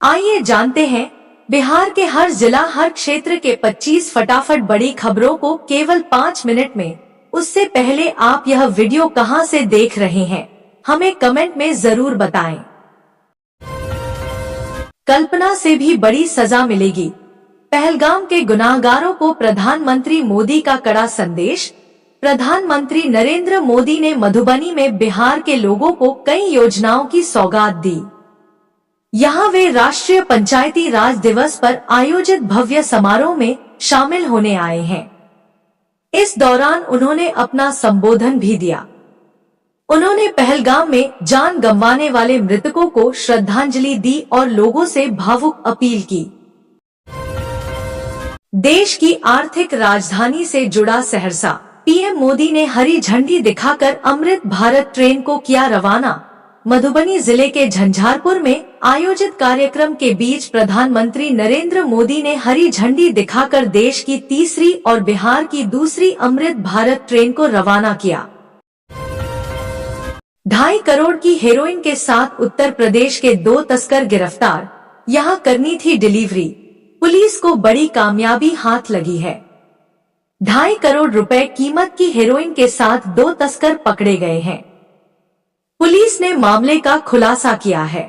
आइए जानते हैं बिहार के हर जिला हर क्षेत्र के 25 फटाफट बड़ी खबरों को केवल 5 मिनट में। उससे पहले आप यह वीडियो कहां से देख रहे हैं, हमें कमेंट में जरूर बताएं। कल्पना से भी बड़ी सजा मिलेगी, पहलगाम के गुनाहगारों को प्रधानमंत्री मोदी का कड़ा संदेश। प्रधानमंत्री नरेंद्र मोदी ने मधुबनी में बिहार के लोगों को कई योजनाओं की सौगात दी। यहाँ वे राष्ट्रीय पंचायती राज दिवस पर आयोजित भव्य समारोह में शामिल होने आए हैं। इस दौरान उन्होंने अपना संबोधन भी दिया। उन्होंने पहलगाम में जान गंवाने वाले मृतकों को श्रद्धांजलि दी और लोगों से भावुक अपील की। देश की आर्थिक राजधानी से जुड़ा सहरसा, पीएम मोदी ने हरी झंडी दिखाकर अमृत भारत ट्रेन को किया रवाना। मधुबनी जिले के झंझारपुर में आयोजित कार्यक्रम के बीच प्रधानमंत्री नरेंद्र मोदी ने हरी झंडी दिखाकर देश की तीसरी और बिहार की दूसरी अमृत भारत ट्रेन को रवाना किया। 2.5 करोड़ की हेरोइन के साथ उत्तर प्रदेश के 2 तस्कर गिरफ्तार, यहां करनी थी डिलीवरी। पुलिस को बड़ी कामयाबी हाथ लगी है। 2.5 करोड़ रुपए कीमत की हेरोइन के साथ 2 तस्कर पकड़े गए हैं। पुलिस ने मामले का खुलासा किया है।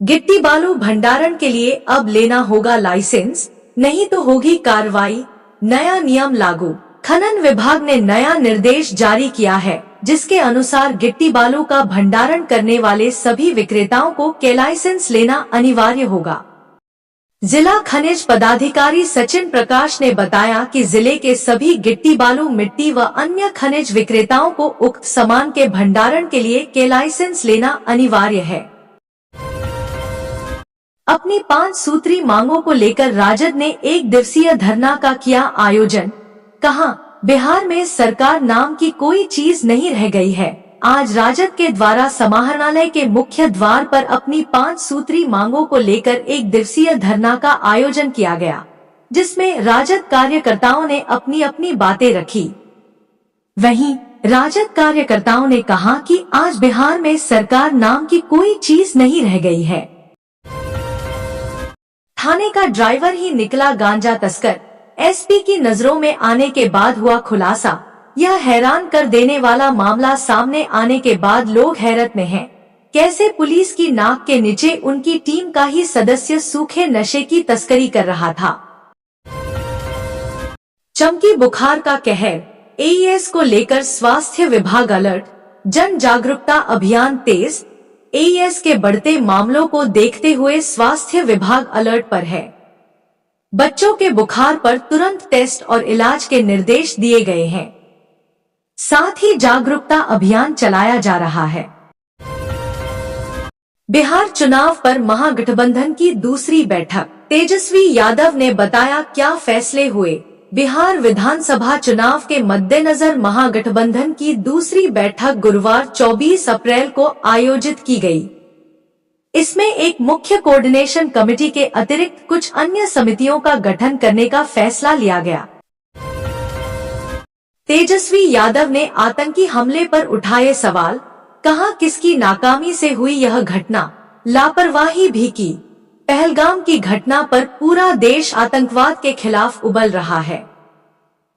गिट्टी बालू भंडारण के लिए अब लेना होगा लाइसेंस, नहीं तो होगी कार्रवाई, नया नियम लागू। खनन विभाग ने नया निर्देश जारी किया है, जिसके अनुसार गिट्टी बालू का भंडारण करने वाले सभी विक्रेताओं को के लाइसेंस लेना अनिवार्य होगा। जिला खनिज पदाधिकारी सचिन प्रकाश ने बताया कि जिले के सभी गिट्टी बालू मिट्टी व अन्य खनिज विक्रेताओं को उक्त सामान के भंडारण के लिए के लाइसेंस लेना अनिवार्य है। अपनी 5 सूत्री मांगों को लेकर राजद ने 1 दिवसीय धरना का किया आयोजन। कहा, बिहार में सरकार नाम की कोई चीज नहीं रह गई है। आज राजद के द्वारा समाहरणालय के मुख्य द्वार पर अपनी 5 सूत्री मांगों को लेकर 1 दिवसीय धरना का आयोजन किया गया, जिसमें राजद कार्यकर्ताओं ने अपनी अपनी बातें रखी। वहीं राजद कार्यकर्ताओं ने कहा कि आज बिहार में सरकार नाम की कोई चीज नहीं रह गई है। थाने का ड्राइवर ही निकला गांजा तस्कर, एसपी की नजरों में आने के बाद हुआ खुलासा। यह हैरान कर देने वाला मामला सामने आने के बाद लोग हैरत में हैं। कैसे पुलिस की नाक के नीचे उनकी टीम का ही सदस्य सूखे नशे की तस्करी कर रहा था। चमकी बुखार का कहर, एईएस को लेकर स्वास्थ्य विभाग अलर्ट, जन जागरूकता अभियान तेज। एईएस के बढ़ते मामलों को देखते हुए स्वास्थ्य विभाग अलर्ट पर है। बच्चों के बुखार पर तुरंत टेस्ट और इलाज के निर्देश दिए गए हैं। साथ ही जागरूकता अभियान चलाया जा रहा है। बिहार चुनाव पर महागठबंधन की दूसरी बैठक, तेजस्वी यादव ने बताया क्या फैसले हुए। बिहार विधानसभा चुनाव के मद्देनजर महागठबंधन की दूसरी बैठक गुरुवार 24 अप्रैल को आयोजित की गई। इसमें एक मुख्य कोऑर्डिनेशन कमेटी के अतिरिक्त कुछ अन्य समितियों का गठन करने का फैसला लिया गया। तेजस्वी यादव ने आतंकी हमले पर उठाए सवाल, कहा किसकी नाकामी से हुई यह घटना, लापरवाही भी की। पहलगाम की घटना पर पूरा देश आतंकवाद के खिलाफ उबल रहा है,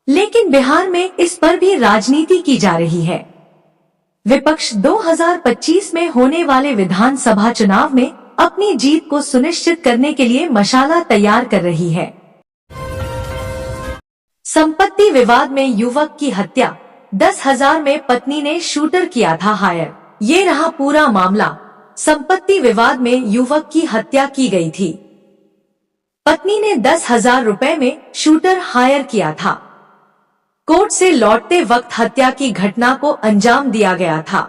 लेकिन बिहार में इस पर भी राजनीति की जा रही है। विपक्ष 2025 में होने वाले विधानसभा चुनाव में अपनी जीत को सुनिश्चित करने के लिए मशाला तैयार कर रही है। संपत्ति विवाद में युवक की हत्या, 10,000 में पत्नी ने शूटर किया था हायर। ये रहा पूरा मामला। संपत्ति विवाद में युवक की हत्या की गई थी। पत्नी ने 10,000 रुपए में शूटर हायर किया था। कोर्ट से लौटते वक्त हत्या की घटना को अंजाम दिया गया था।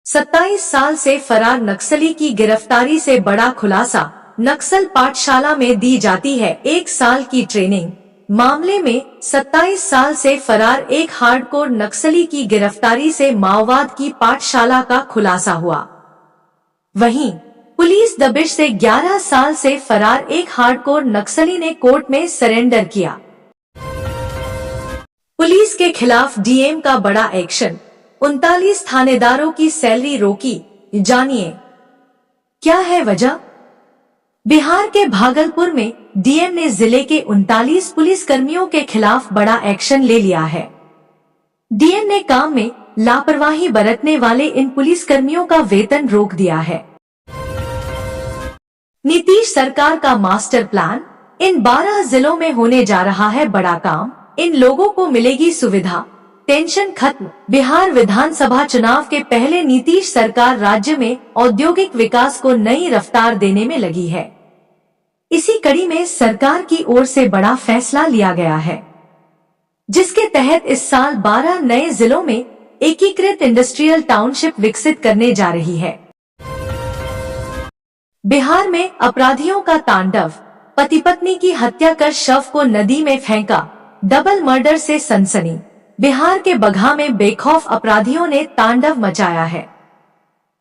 27 साल से फरार नक्सली की गिरफ्तारी से बड़ा खुलासा। नक्सल पाठशाला में दी जाती है 1 साल की ट्रेनिंग। मामले में 27 साल से फरार एक हार्डकोर नक्सली की गिरफ्तारी से माओवाद की पाठशाला का खुलासा हुआ। वहीं पुलिस दबिश से 11 साल से फरार एक हार्डकोर नक्सली ने कोर्ट में सरेंडर किया। पुलिस के खिलाफ डीएम का बड़ा एक्शन, 39 थानेदारों की सैलरी रोकी। जानिए क्या है वजह? बिहार के भागलपुर में डीएम ने जिले के 39 पुलिस कर्मियों के खिलाफ बड़ा एक्शन ले लिया है। डीएम ने काम में लापरवाही बरतने वाले इन पुलिस कर्मियों का वेतन रोक दिया है। नीतीश सरकार का मास्टर प्लान, इन 12 जिलों में होने जा रहा है बड़ा काम, इन लोगों को मिलेगी सुविधा, टेंशन खत्म। बिहार विधानसभा चुनाव के पहले नीतीश सरकार राज्य में औद्योगिक विकास को नई रफ्तार देने में लगी है। इसी कड़ी में सरकार की ओर से बड़ा फैसला लिया गया है, जिसके तहत इस साल 12 नए जिलों में एकीकृत इंडस्ट्रियल टाउनशिप विकसित करने जा रही है। बिहार में अपराधियों का तांडव, पति पत्नी की हत्या कर शव को नदी में फेंका, डबल मर्डर से सनसनी। बिहार के बगहा में बेखौफ अपराधियों ने तांडव मचाया है।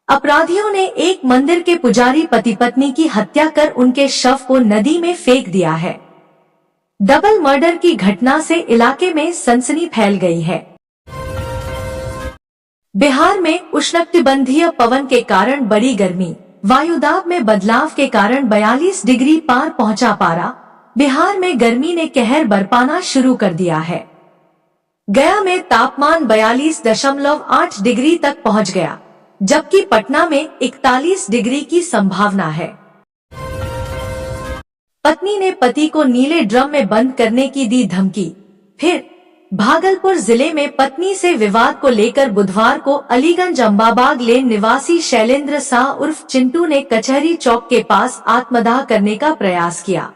अपराधियों ने एक मंदिर के पुजारी पति पत्नी की हत्या कर उनके शव को नदी में फेंक दिया है। डबल मर्डर की घटना से इलाके में सनसनी फैल गई है। बिहार में उष्णकटिबंधीय पवन के कारण बड़ी गर्मी, वायुदाब में बदलाव के कारण 42 डिग्री पार पहुंचा पारा। बिहार में गर्मी ने कहर बरपाना शुरू कर दिया है। गया में तापमान 42.8 डिग्री तक पहुंच गया, जबकि पटना में 41 डिग्री की संभावना है। पत्नी ने पति को नीले ड्रम में बंद करने की दी धमकी। फिर भागलपुर जिले में पत्नी से विवाद को लेकर बुधवार को अलीगंज अम्बाबाग लेन निवासी शैलेंद्र शाह उर्फ चिंटू ने कचहरी चौक के पास आत्मदाह करने का प्रयास किया।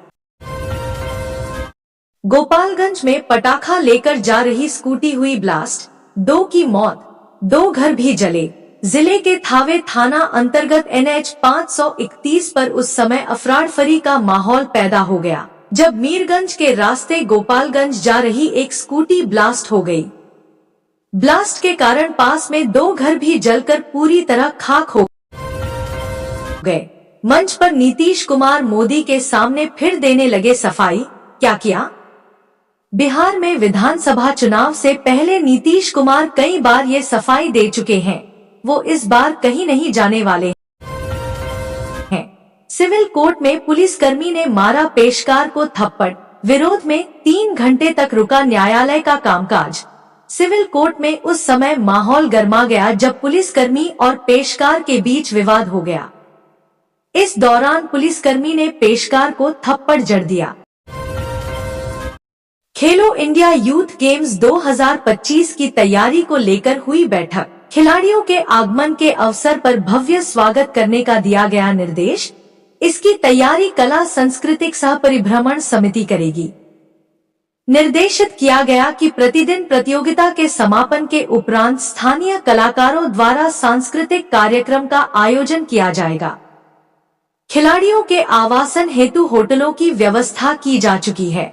गोपालगंज में पटाखा लेकर जा रही स्कूटी हुई ब्लास्ट, 2 की मौत, 2 घर भी जले। जिले के थावे थाना अंतर्गत NH 531 पर उस समय अफरातफरी का माहौल पैदा हो गया, जब मीरगंज के रास्ते गोपालगंज जा रही एक स्कूटी ब्लास्ट हो गई। ब्लास्ट के कारण पास में 2 घर भी जलकर पूरी तरह खाक हो गए। मंच पर नीतीश कुमार मोदी के सामने फिर देने लगे सफाई। क्या किया? बिहार में विधानसभा चुनाव से पहले नीतीश कुमार कई बार ये सफाई दे चुके हैं, वो इस बार कहीं नहीं जाने वाले हैं। सिविल कोर्ट में पुलिसकर्मी ने मारा पेशकार को थप्पड़, विरोध में 3 घंटे तक रुका न्यायालय का कामकाज। सिविल कोर्ट में उस समय माहौल गर्मा गया जब पुलिसकर्मी और पेशकार के बीच विवाद हो गया। इस दौरान पुलिसकर्मी ने पेशकार को थप्पड़ जड़ दिया। खेलो इंडिया यूथ गेम्स 2025 की तैयारी को लेकर हुई बैठक। खिलाड़ियों के आगमन के अवसर पर भव्य स्वागत करने का दिया गया निर्देश। इसकी तैयारी कला सांस्कृतिक सह परिभ्रमण समिति करेगी। निर्देशित किया गया कि प्रतिदिन प्रतियोगिता के समापन के उपरांत स्थानीय कलाकारों द्वारा सांस्कृतिक कार्यक्रम का आयोजन किया जाएगा। खिलाड़ियों के आवासन हेतु होटलों की व्यवस्था की जा चुकी है।